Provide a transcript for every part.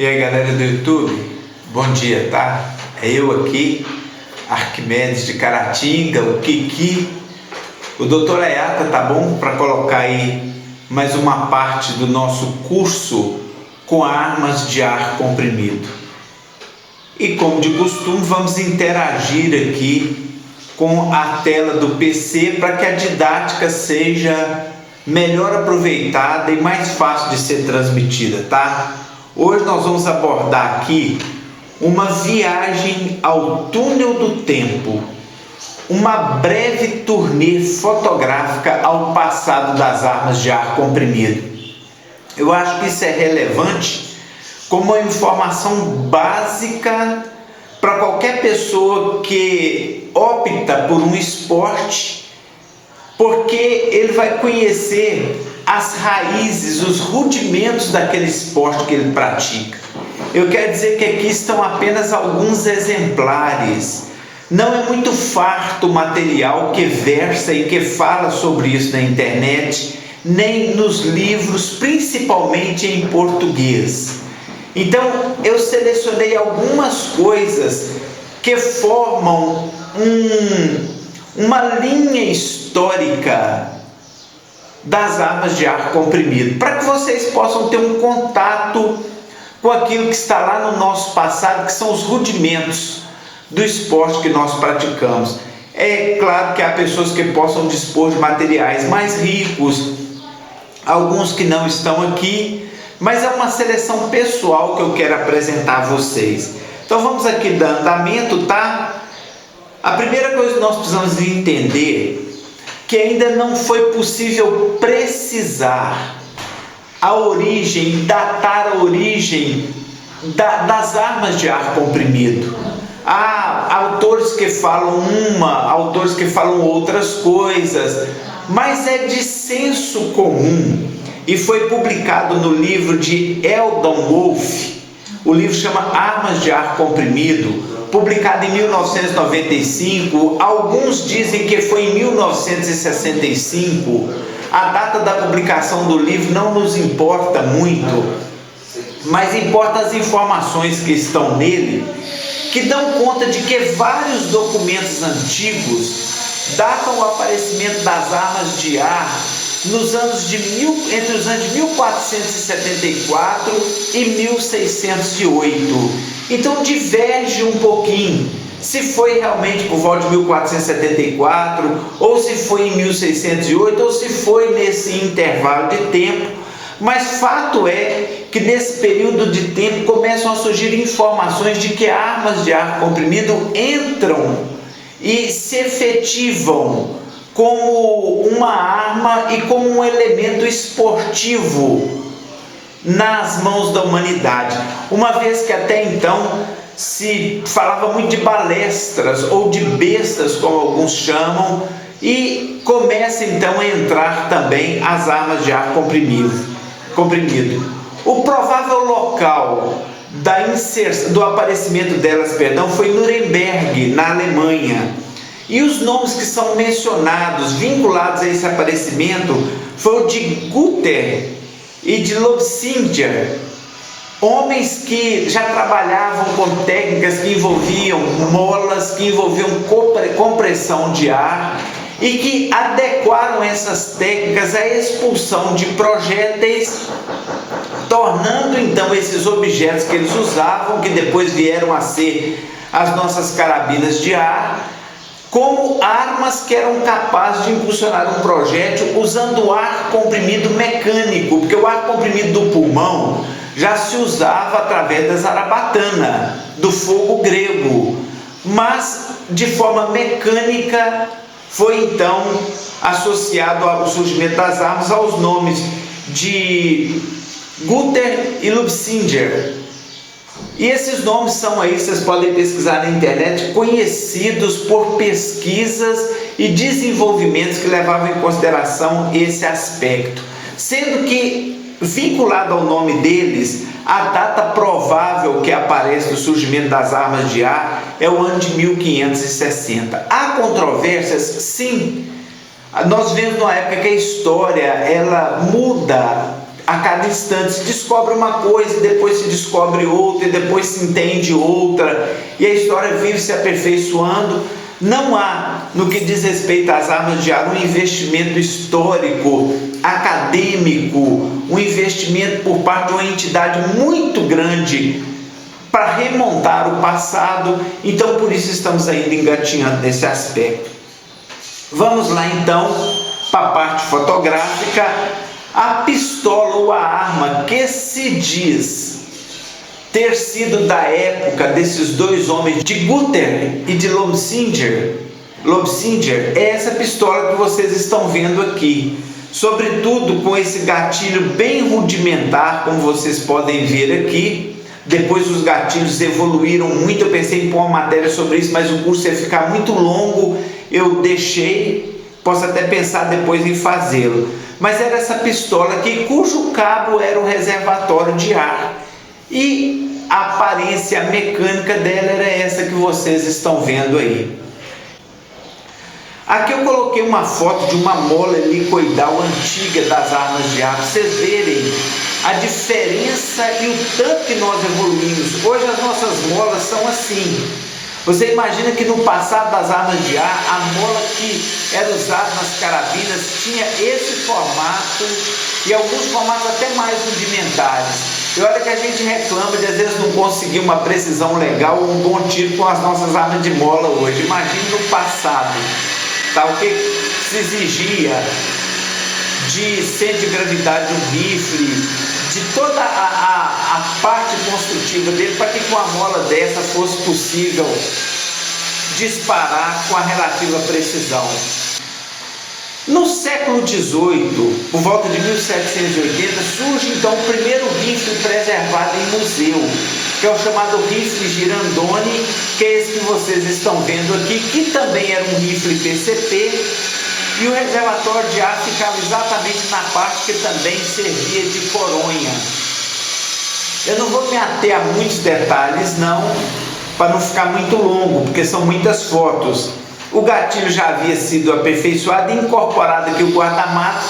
E aí galera do YouTube, bom dia, tá? É eu aqui, Arquimedes de Caratinga, o Kiki. O Dr. Ayata tá bom para colocar aí mais uma parte do nosso curso com armas de ar comprimido. E como de costume, vamos interagir aqui com a tela do PC para que a didática seja melhor aproveitada e mais fácil de ser transmitida, tá? Hoje nós vamos abordar aqui uma viagem ao túnel do tempo, uma breve turnê fotográfica ao passado das armas de ar comprimido. Eu acho que isso é relevante como uma informação básica para qualquer pessoa que opta por um esporte, porque ele vai conhecer as raízes, os rudimentos daquele esporte que ele pratica. Eu quero dizer que aqui estão apenas alguns exemplares. Não é muito farto o material que versa e que fala sobre isso na internet, nem nos livros, principalmente em português. Então, eu selecionei algumas coisas que formam uma linha histórica das armas de ar comprimido, para que vocês possam ter um contato com aquilo que está lá no nosso passado, que são os rudimentos do esporte que nós praticamos. É claro que há pessoas que possam dispor de materiais mais ricos, alguns que não estão aqui, mas é uma seleção pessoal que eu quero apresentar a vocês. Então vamos aqui dar andamento, tá? A primeira coisa que nós precisamos entender que ainda não foi possível precisar a origem, datar a origem das armas de ar comprimido. Há autores que falam autores que falam outras coisas, mas é de senso comum e foi publicado no livro de Eldon Wolff. O livro chama Armas de Ar Comprimido, publicado em 1995, alguns dizem que foi em 1965, a data da publicação do livro não nos importa muito, mas importa as informações que estão nele, que dão conta de que vários documentos antigos datam o aparecimento das armas de ar entre os anos de 1474 e 1608. Então diverge um pouquinho se foi realmente por volta de 1474 ou se foi em 1608 ou se foi nesse intervalo de tempo, mas fato é que nesse período de tempo começam a surgir informações de que armas de ar comprimido entram e se efetivam como uma arma e como um elemento esportivo nas mãos da humanidade, uma vez que até então se falava muito de balestras ou de bestas, como alguns chamam, e começa então a entrar também as armas de ar comprimido. O provável local do aparecimento delas, foi Nuremberg, na Alemanha. E os nomes que são mencionados, vinculados a esse aparecimento, foi o de Guter e de Lobsinger, homens que já trabalhavam com técnicas que envolviam molas, que envolviam compressão de ar e que adequaram essas técnicas à expulsão de projéteis, tornando então esses objetos que eles usavam, que depois vieram a ser as nossas carabinas de ar, como armas que eram capazes de impulsionar um projétil usando ar comprimido mecânico, porque o ar comprimido do pulmão já se usava através da zarabatana, do fogo grego, mas de forma mecânica foi então associado ao surgimento das armas aos nomes de Guter e Lobsinger. E esses nomes são aí, vocês podem pesquisar na internet, conhecidos por pesquisas e desenvolvimentos que levavam em consideração esse aspecto, sendo que, vinculado ao nome deles, a data provável que aparece do surgimento das armas de ar é o ano de 1560. Há controvérsias? Sim. Nós vemos numa época que a história ela muda A cada instante se descobre uma coisa, e depois se descobre outra, e depois se entende outra, e a história vive se aperfeiçoando. Não há, no que diz respeito às armas de ar, um investimento histórico, acadêmico, um investimento por parte de uma entidade muito grande para remontar o passado. Então, por isso estamos ainda engatinhando nesse aspecto. Vamos lá então para a parte fotográfica. A pistola ou a arma que se diz ter sido da época desses dois homens, de Gutter e de Lobsinger, é essa pistola que vocês estão vendo aqui, sobretudo com esse gatilho bem rudimentar, como vocês podem ver aqui. Depois os gatilhos evoluíram muito, eu pensei em pôr uma matéria sobre isso, mas o curso ia ficar muito longo, eu deixei, posso até pensar depois em fazê-lo. Mas era essa pistola aqui, cujo cabo era o reservatório de ar. E a aparência mecânica dela era essa que vocês estão vendo aí. Aqui eu coloquei uma foto de uma mola helicoidal antiga das armas de ar, para vocês verem a diferença e o tanto que nós evoluímos. Hoje as nossas molas são assim. Você imagina que no passado das armas de ar, a mola que era usada nas carabinas tinha esse formato e alguns formatos até mais rudimentares. E olha que a gente reclama de às vezes não conseguir uma precisão legal ou um bom tiro com as nossas armas de mola hoje. Imagina no passado, tá? O que se exigia de centro de gravidade do rifle, de toda a parte construtiva dele, para que com uma mola dessa fosse possível disparar com a relativa precisão. No século XVIII, por volta de 1780, surge então o primeiro rifle preservado em museu, que é o chamado rifle Girandoni, que é esse que vocês estão vendo aqui, que também era um rifle PCP, e o reservatório de ar ficava exatamente na parte que também servia de coronha. Eu não vou me ater a muitos detalhes não, para não ficar muito longo, porque são muitas fotos. O gatilho já havia sido aperfeiçoado e incorporado aqui o guarda-mato,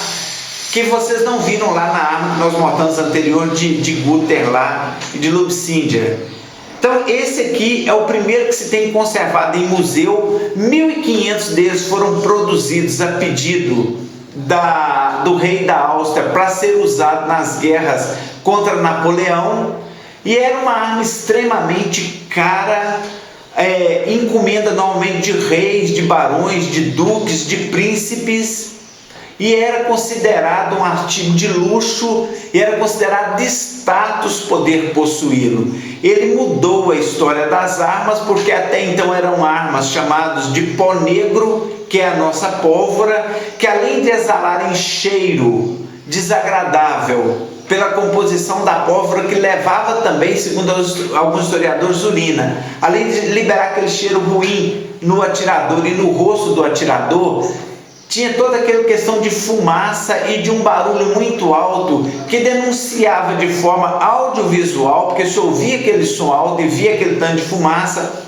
que vocês não viram lá na arma que nós montamos anterior de Gutter lá e de Lobsinger. Então esse aqui é o primeiro que se tem conservado em museu. 1.500 deles foram produzidos a pedido do rei da Áustria para ser usado nas guerras contra Napoleão, e era uma arma extremamente cara, encomenda normalmente de reis, de barões, de duques, de príncipes, e era considerado um artigo de luxo, e era considerado de status poder possuí-lo. Ele mudou a história das armas, porque até então eram armas chamadas de pó negro, que é a nossa pólvora, que além de exalarem cheiro desagradável pela composição da pólvora, que levava também, segundo alguns historiadores, urina, além de liberar aquele cheiro ruim no atirador e no rosto do atirador, tinha toda aquela questão de fumaça e de um barulho muito alto que denunciava de forma audiovisual, porque se ouvia aquele som alto e via aquele tanto de fumaça,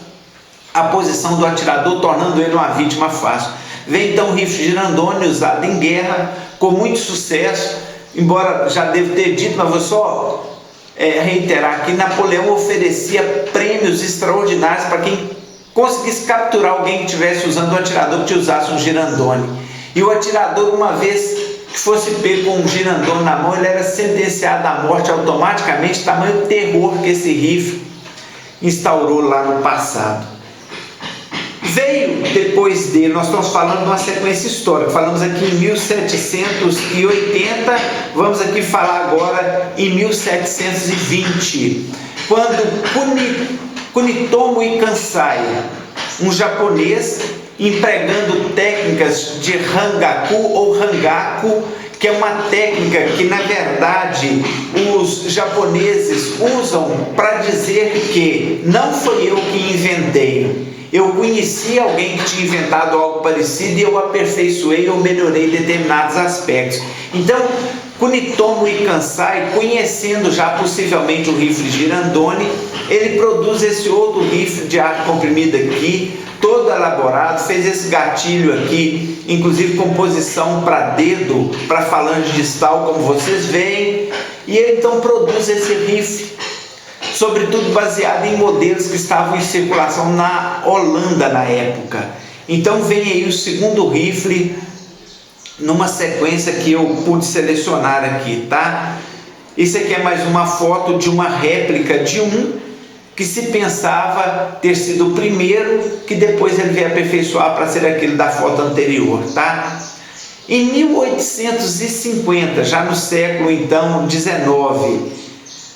a posição do atirador, tornando ele uma vítima fácil. Vem então o rifle Girandoni, usado em guerra, com muito sucesso, embora já devo ter dito, mas vou só reiterar aqui, Napoleão oferecia prêmios extraordinários para quem conseguisse capturar alguém que estivesse usando um atirador que usasse um Girandoni. E o atirador, uma vez que fosse pego com um Girandoni na mão, ele era sentenciado à morte automaticamente, tamanho terror que esse rifle instaurou lá no passado. Veio depois dele, nós estamos falando de uma sequência histórica, falamos aqui em 1780, vamos aqui falar agora em 1720, quando Kunitomo Kansai, um japonês, empregando técnicas de Rangaku ou Rangaku, que é uma técnica que na verdade os japoneses usam para dizer que não foi eu que inventei, eu conheci alguém que tinha inventado algo parecido e eu aperfeiçoei ou melhorei determinados aspectos. Então Kunitomo Kansai, conhecendo já possivelmente o rifle Girandoni, ele produz esse outro rifle de ar comprimido aqui, todo todo elaborado, fez esse gatilho aqui, inclusive com posição para dedo, para falange distal, como vocês veem, e ele então produz esse rifle, sobretudo baseado em modelos que estavam em circulação na Holanda na época. Então vem aí o segundo rifle, numa sequência que eu pude selecionar aqui, tá? Isso aqui é mais uma foto de uma réplica de um que se pensava ter sido o primeiro, que depois ele veio aperfeiçoar para ser aquele da foto anterior, tá? Em 1850, já no século então 19,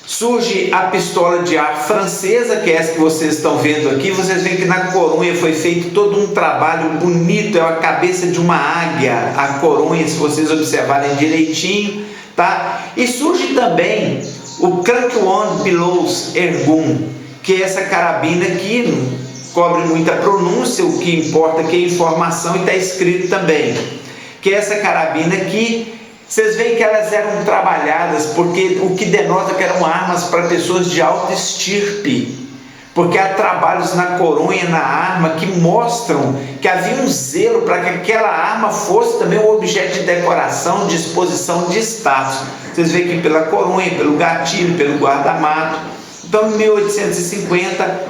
surge a pistola de ar francesa, que é essa que vocês estão vendo aqui. Vocês veem que na coronha foi feito todo um trabalho bonito, é a cabeça de uma águia, a coronha, se vocês observarem direitinho, tá? E surge também o Crank One Bellows Ergun, que é essa carabina que não cobre muita pronúncia, o que importa é que é informação e está escrito também, que é essa carabina aqui. Vocês veem que elas eram trabalhadas, porque o que denota que eram armas para pessoas de alta estirpe, porque há trabalhos na coronha, na arma, que mostram que havia um zelo para que aquela arma fosse também um objeto de decoração, de exposição, de status. Vocês veem aqui pela coronha, pelo gatilho, pelo guarda-mato. Então, em 1850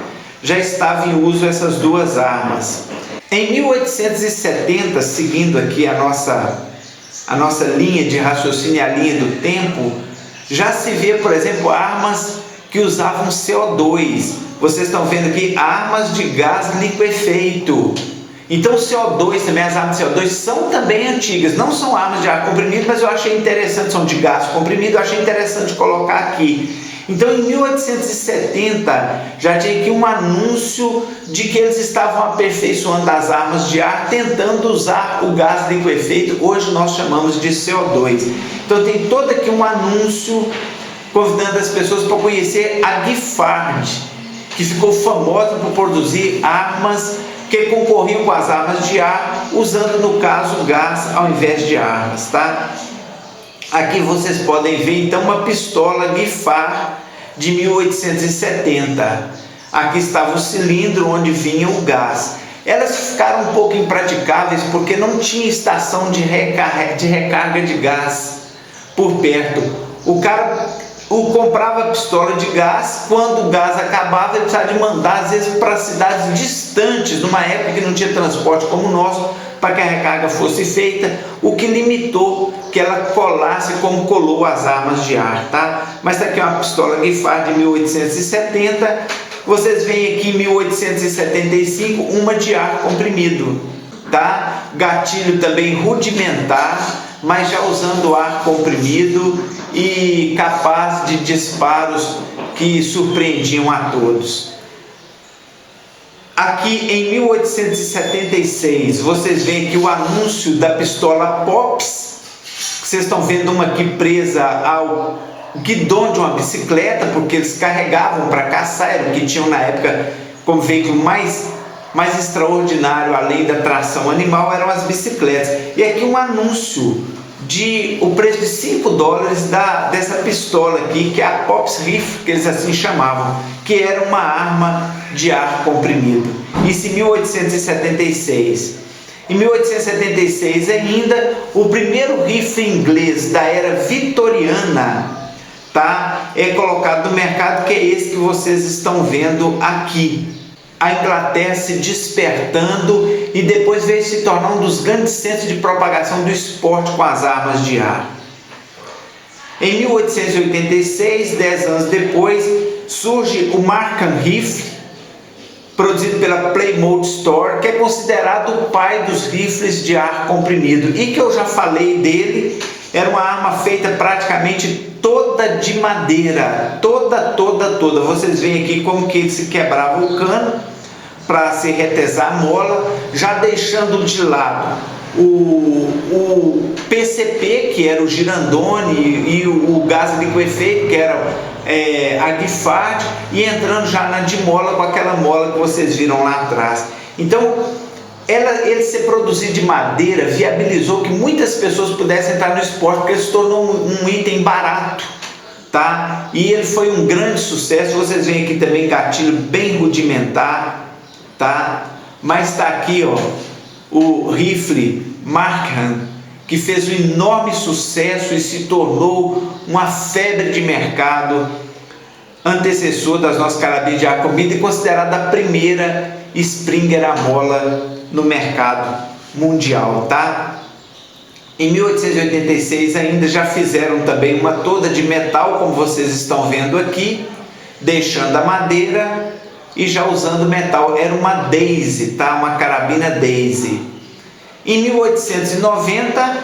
já estava em uso essas duas armas. Em 1870, seguindo aqui a nossa linha de raciocínio, a linha do tempo, já se vê, por exemplo, armas que usavam CO2. Vocês estão vendo aqui armas de gás liquefeito. Então o CO2 também, as armas de CO2 são também antigas, não são armas de ar comprimido, mas eu achei interessante, são de gás comprimido, eu achei interessante colocar aqui. Então em 1870 já tinha aqui um anúncio de que eles estavam aperfeiçoando as armas de ar, tentando usar o gás liquefeito, hoje nós chamamos de CO2. Então tem todo aqui um anúncio convidando as pessoas para conhecer a Giffard, que ficou famosa por produzir armas que concorriam com as armas de ar, usando no caso gás ao invés de armas, tá? Aqui vocês podem ver então uma pistola Giffard de 1870. Aqui estava o cilindro onde vinha o gás. Elas ficaram um pouco impraticáveis porque não tinha estação de recarga de gás por perto. O cara comprava a pistola de gás, quando o gás acabava ele precisava de mandar às vezes para cidades distantes, numa época que não tinha transporte como o nosso, para que a recarga fosse feita, o que limitou que ela colasse como colou as armas de ar, tá? Mas está aqui uma pistola Giffard de 1870, vocês veem aqui em 1875 uma de ar comprimido, tá? Gatilho também rudimentar, mas já usando ar comprimido e capaz de disparos que surpreendiam a todos. Aqui em 1876, vocês veem aqui o anúncio da pistola Pops. Vocês estão vendo uma aqui presa ao guidão de uma bicicleta, porque eles carregavam para caçar, era o que tinham na época como veículo mais extraordinário, além da tração animal, eram as bicicletas. E aqui um anúncio de o preço de $5 dessa pistola aqui, que é a Pops Rifle, que eles assim chamavam, que era uma arma de ar comprimido. Isso em 1876. Em 1876 ainda, o primeiro rifle inglês da era vitoriana, tá, é colocado no mercado, que é esse que vocês estão vendo aqui. A Inglaterra se despertando e depois veio se tornar um dos grandes centros de propagação do esporte com as armas de ar. Em 1886, 10 anos depois, surge o Markham Rifle, produzido pela Plymouth Store, que é considerado o pai dos rifles de ar comprimido e que eu já falei dele. Era uma arma feita praticamente toda de madeira, toda. Vocês veem aqui como que ele se quebrava o cano para se retesar a mola, já deixando de lado o PCP, que era o girandone, e o gás liquefeito, que era a Giffard, e entrando já na de mola, com aquela mola que vocês viram lá atrás. Então, ele ser produzido de madeira viabilizou que muitas pessoas pudessem entrar no esporte, porque ele se tornou um item barato, tá? E ele foi um grande sucesso. Vocês veem aqui também gatilho bem rudimentar, tá? Mas está aqui, ó, o rifle Markham, que fez um enorme sucesso e se tornou uma febre de mercado, antecessor das nossas carabinas de ar comprimido e considerada a primeira Springer a mola no mercado mundial, tá? Em 1886 ainda já fizeram também uma toda de metal, como vocês estão vendo aqui, deixando a madeira e já usando metal. Era uma Daisy, tá? Uma carabina Daisy. Em 1890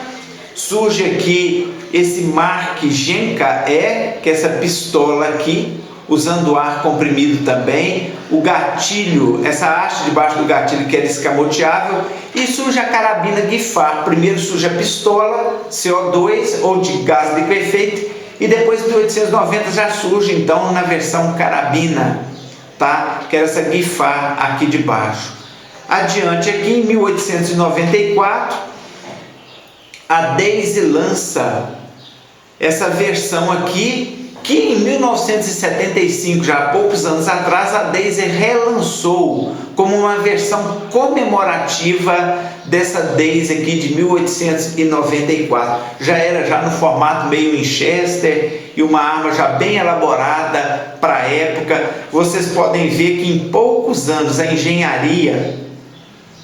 surge aqui esse Mark Genka E, que é essa pistola aqui, usando ar comprimido também, o gatilho, essa haste debaixo do gatilho que era escamoteável, e surge a carabina Giffard. Primeiro surge a pistola CO2 ou de gás liquefeito, e depois em 1890 já surge então na versão carabina, tá? Que era essa Giffard aqui de baixo. Adiante aqui em 1894 a Daisy lança essa versão aqui, que em 1975, já há poucos anos atrás, a Daisy relançou como uma versão comemorativa dessa Daisy aqui de 1894. Já era já no formato meio Winchester e uma arma já bem elaborada para a época. Vocês podem ver que em poucos anos a engenharia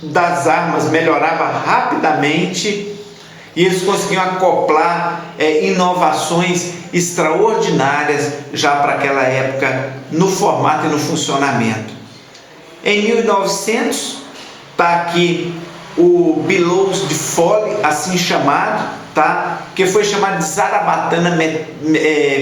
das armas melhorava rapidamente e eles conseguiam acoplar inovações extraordinárias já para aquela época no formato e no funcionamento. Em 1900 está aqui o Bellows de Foley, assim chamado, tá? Que foi chamado de zarabatana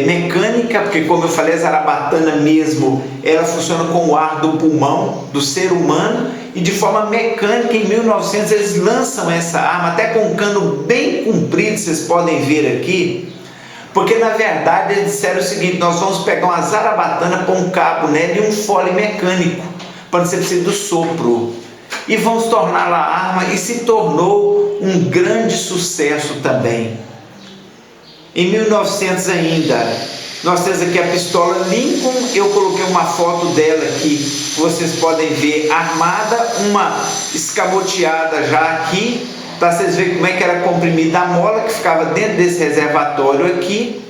mecânica, porque, como eu falei, a zarabatana mesmo, ela funciona com o ar do pulmão do ser humano, e de forma mecânica em 1900 eles lançam essa arma, até com um cano bem comprido, vocês podem ver aqui, porque na verdade eles disseram o seguinte: nós vamos pegar uma zarabatana, pôr um cabo nela e um fole mecânico, para não ser preciso do sopro, e vamos torná-la arma, e se tornou um grande sucesso também. Em 1900 ainda, nós temos aqui a pistola Lincoln. Eu coloquei uma foto dela aqui, vocês podem ver armada, uma escamoteada já aqui, tá? Vocês veem como é que era comprimida a mola, que ficava dentro desse reservatório aqui,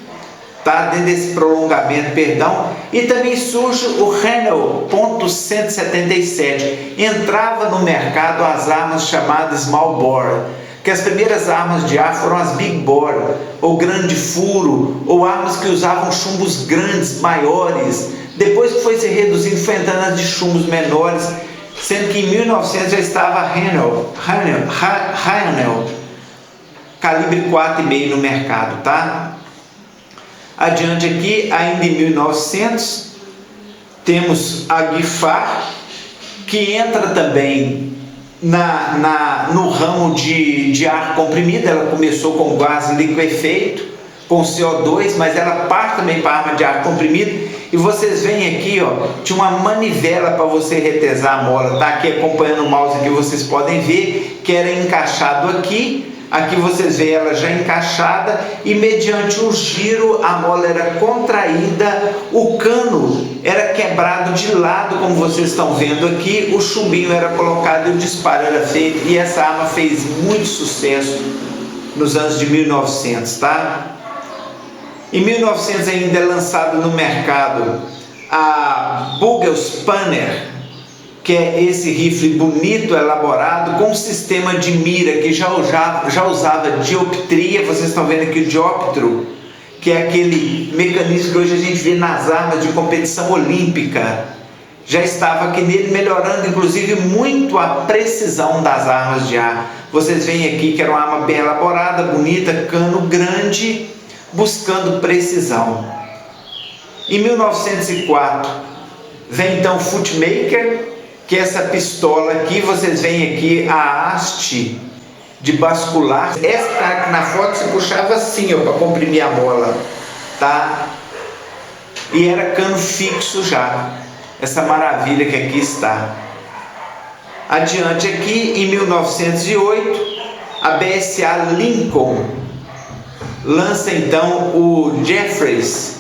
tá? Dentro desse prolongamento, perdão. E também surge o Renel .177. Entrava no mercado as armas chamadas Small Bore, que as primeiras armas de ar foram as Big Bore, ou grande furo, ou armas que usavam chumbos grandes, maiores. Depois que foi se reduzindo, foi entrando as de chumbos menores, sendo que em 1900 já estava a Renel calibre 4,5 no mercado, tá? Adiante aqui, ainda em 1900, temos a Giffard, que entra também no ramo de ar comprimido. Ela começou com gás liquefeito, com CO2, mas ela parte também para a arma de ar comprimido. E vocês veem aqui, ó, tinha uma manivela para você retesar a mola, tá? Aqui acompanhando o mouse aqui, vocês podem ver que era encaixado aqui. Aqui vocês veem ela já encaixada, e mediante o giro a mola era contraída, o cano era quebrado de lado, como vocês estão vendo aqui, o chumbinho era colocado e o disparo era feito, e essa arma fez muito sucesso nos anos de 1900, tá? Em 1900 ainda é lançado no mercado a Bugelspanner, que é esse rifle bonito, elaborado, com um sistema de mira que já usava dioptria. Vocês estão vendo aqui o dióptro, que é aquele mecanismo que hoje a gente vê nas armas de competição olímpica. Já estava aqui nele, melhorando inclusive muito a precisão das armas de ar. Vocês veem aqui que era uma arma bem elaborada, bonita, cano grande, buscando precisão. Em 1904 vem então o Footmaker, que é essa pistola aqui. Vocês veem aqui a haste de bascular. Essa aqui na foto se puxava assim, ó, para comprimir a mola, tá? E era cano fixo já. Essa maravilha que aqui está. Adiante aqui, em 1908, a BSA Lincoln lança então o Jeffries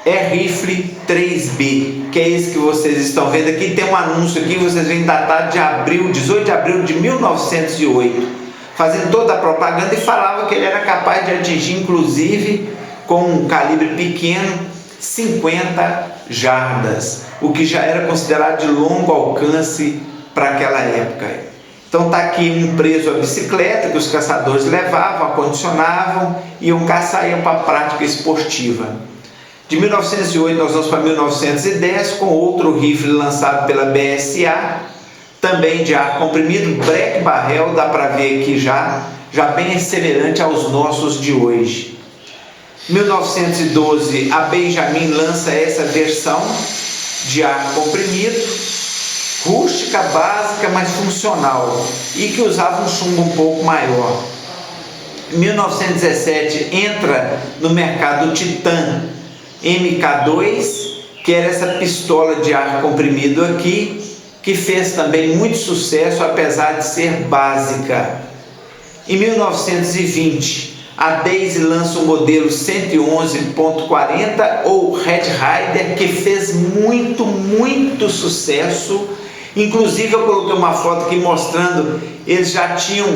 Air Rifle 3B. que é esse que vocês estão vendo aqui, tem um anúncio aqui, vocês veem datado de abril, 18 de abril de 1908, fazendo toda a propaganda, e falava que ele era capaz de atingir, inclusive, com um calibre pequeno, 50 jardas, o que já era considerado de longo alcance para aquela época. Então está aqui um preso à bicicleta que os caçadores levavam, acondicionavam, iam caçar, iam para a prática esportiva. De 1908 nós vamos para 1910 com outro rifle lançado pela BSA, também de ar comprimido, Black Barrel, dá para ver aqui já bem semelhante aos nossos de hoje. Em 1912 a Benjamin lança essa versão de ar comprimido, rústica, básica, mas funcional, e que usava um chumbo um pouco maior. Em 1917 entra no mercado o Titan MK2, que era essa pistola de ar comprimido aqui, que fez também muito sucesso, apesar de ser básica. Em 1920 a Daisy lança o modelo 111.40 ou Red Ryder, que fez muito sucesso. Inclusive eu coloquei uma foto aqui mostrando, eles já tinham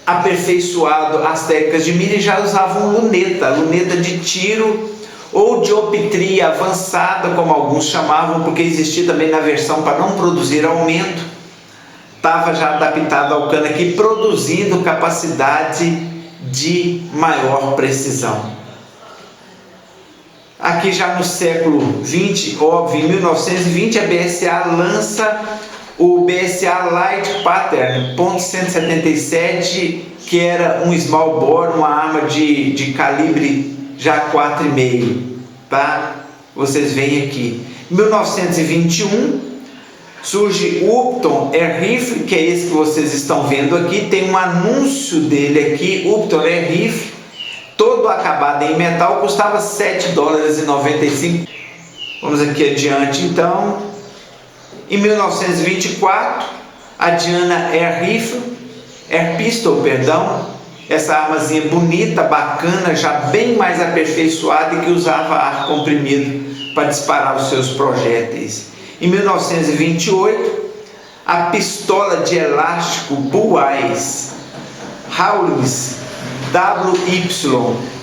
aperfeiçoado as técnicas de mira e já usavam luneta de tiro ou dioptria avançada, como alguns chamavam, porque existia também na versão para não produzir aumento. Estava já adaptado ao cano aqui, produzindo capacidade de maior precisão. Aqui já no século 20, óbvio, em 1920 a BSA lança o BSA Light Pattern .177, que era um small bore, uma arma de calibre já 4,5, tá? Vocês veem aqui. Em 1921 surge o Upton Air Rifle, que é esse que vocês estão vendo aqui, tem um anúncio dele aqui, Upton Air Rifle, todo acabado em metal, custava $7,95. Vamos aqui adiante então. Em 1924, a Diana Air Pistol, essa armazinha bonita, bacana, já bem mais aperfeiçoada e que usava ar comprimido para disparar os seus projéteis. Em 1928, a pistola de elástico Bullseye Rawlings WY,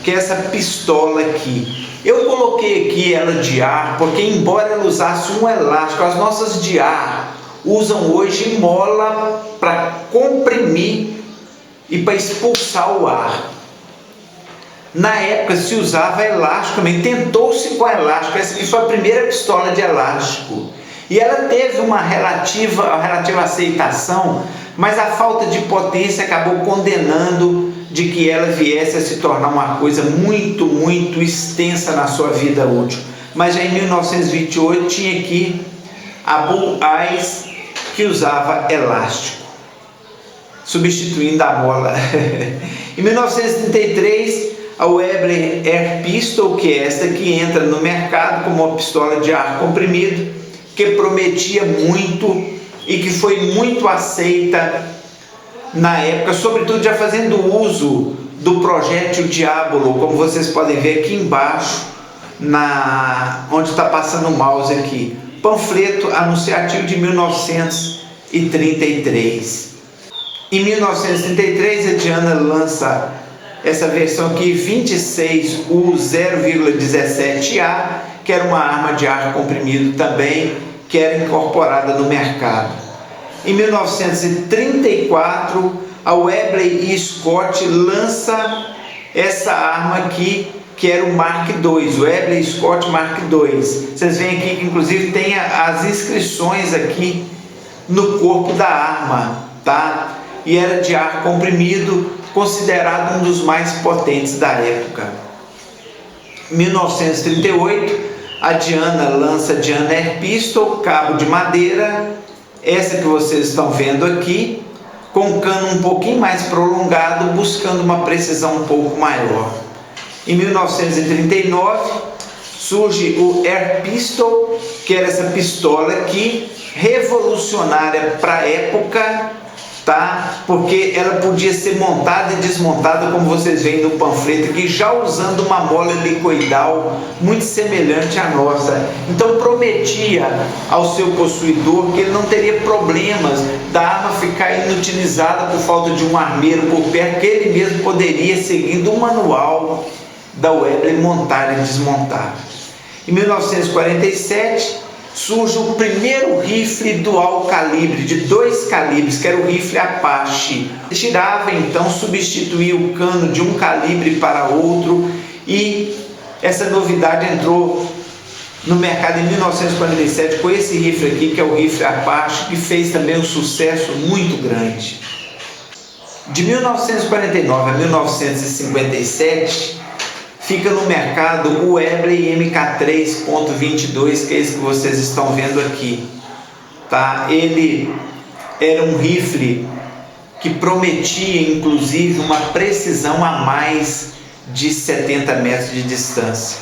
que é essa pistola aqui. Eu coloquei aqui ela de ar porque, embora ela usasse um elástico, as nossas de ar usam hoje mola para comprimir e para expulsar o ar. Na época se usava elástico também, tentou-se com elástico. Essa aqui foi a primeira pistola de elástico e ela teve uma relativa aceitação, mas a falta de potência acabou condenando de que ela viesse a se tornar uma coisa muito extensa na sua vida útil. Mas já em 1928 tinha aqui a Bullseye, que usava elástico, substituindo a mola. Em 1933, a Webley Air Pistol, que é esta que entra no mercado como uma pistola de ar comprimido, que prometia muito e que foi muito aceita na época, sobretudo já fazendo uso do projétil Diabolo, como vocês podem ver aqui embaixo, onde está passando o mouse aqui, panfleto anunciativo de 1933. Em 1933 a Diana lança essa versão aqui 26U 0,17A, que era uma arma de ar comprimido também, que era incorporada no mercado. Em 1934 a Webley Scott lança essa arma aqui, que era o Mark II, o Webley Scott Mark II. Vocês veem aqui que inclusive tem as inscrições aqui no corpo da arma, tá? E era de ar comprimido, considerado um dos mais potentes da época. Em 1938 a Diana lança a Diana Air Pistol, cabo de madeira, essa que vocês estão vendo aqui, com cano um pouquinho mais prolongado, buscando uma precisão um pouco maior. Em 1939 surge o Air Pistol, que era essa pistola aqui, revolucionária para a época, tá? Porque ela podia ser montada e desmontada, como vocês veem no panfleto aqui, já usando uma mola helicoidal muito semelhante à nossa. Então prometia ao seu possuidor que ele não teria problemas da arma ficar inutilizada por falta de um armeiro por perto, que ele mesmo poderia, seguindo o manual da Webley, montar e desmontar. Em 1947 surge o primeiro rifle dual calibre, de 2 calibres, que era o rifle Apache. Girava então, substituía o cano de um calibre para outro, e essa novidade entrou no mercado em 1947 com esse rifle aqui, que é o rifle Apache, que fez também um sucesso muito grande. De 1949 a 1957 fica no mercado o Webley MK3.22, que é esse que vocês estão vendo aqui, tá? Ele era um rifle que prometia inclusive uma precisão a mais de 70 metros de distância.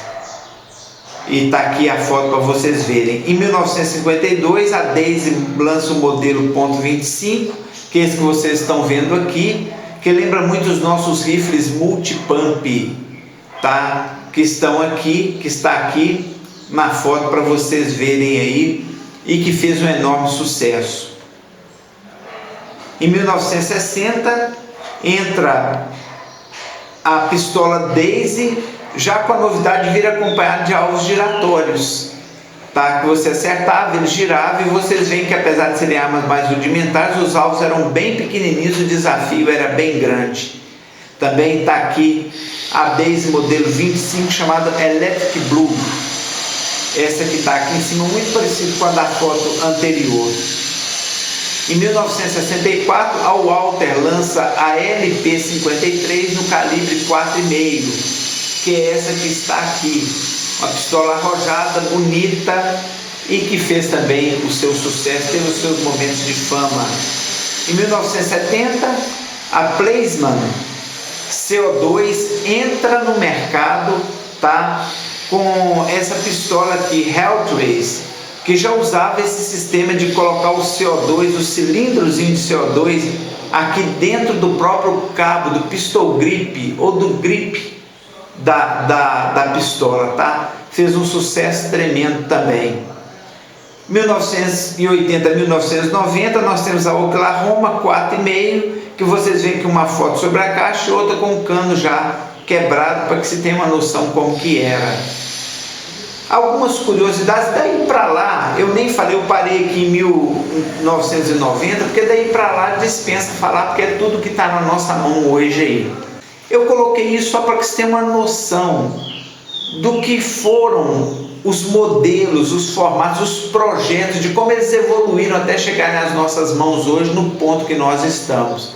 E tá aqui a foto para vocês verem. Em 1952 a Daisy lança o modelo .25, que é esse que vocês estão vendo aqui, que lembra muito os nossos rifles multipump, tá? Que estão aqui, que está aqui na foto para vocês verem aí, e que fez um enorme sucesso. Em 1960 entra a pistola Daisy, já com a novidade de vir acompanhado de alvos giratórios, tá? Que você acertava, ele girava, e vocês veem que apesar de serem armas mais rudimentares, os alvos eram bem pequenininhos, o desafio era bem grande. Também está aqui a Daisy modelo 25, chamada Electric Blue. Essa que está aqui em cima, muito parecida com a da foto anterior. Em 1964, a Walther lança a LP53 no calibre 4,5, que é essa que está aqui. Uma pistola arrojada, bonita, e que fez também o seu sucesso, teve os seus momentos de fama. Em 1970, a Plaisman CO2 entra no mercado, tá? Com essa pistola aqui, Helltrace, que já usava esse sistema de colocar o CO2, o cilindrozinho de CO2 aqui dentro do próprio cabo, do pistol grip ou do grip da pistola, tá? Fez um sucesso tremendo também. 1980 a 1990 nós temos a Oklahoma 4,5, que vocês veem que uma foto sobre a caixa e outra com o cano já quebrado, para que se tenha uma noção como que era. Algumas curiosidades, daí para lá, eu nem falei, eu parei aqui em 1990, porque daí para lá dispensa falar, porque é tudo que está na nossa mão hoje aí. Eu coloquei isso só para que você tenha uma noção do que foram os modelos, os formatos, os projetos, de como eles evoluíram até chegar nas nossas mãos hoje, no ponto que nós estamos.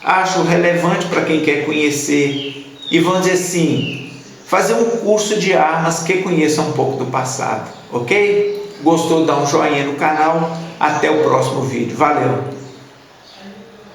Acho relevante para quem quer conhecer e, vamos dizer assim, fazer um curso de armas que conheça um pouco do passado, ok? Gostou? Dá um joinha no canal. Até o próximo vídeo. Valeu!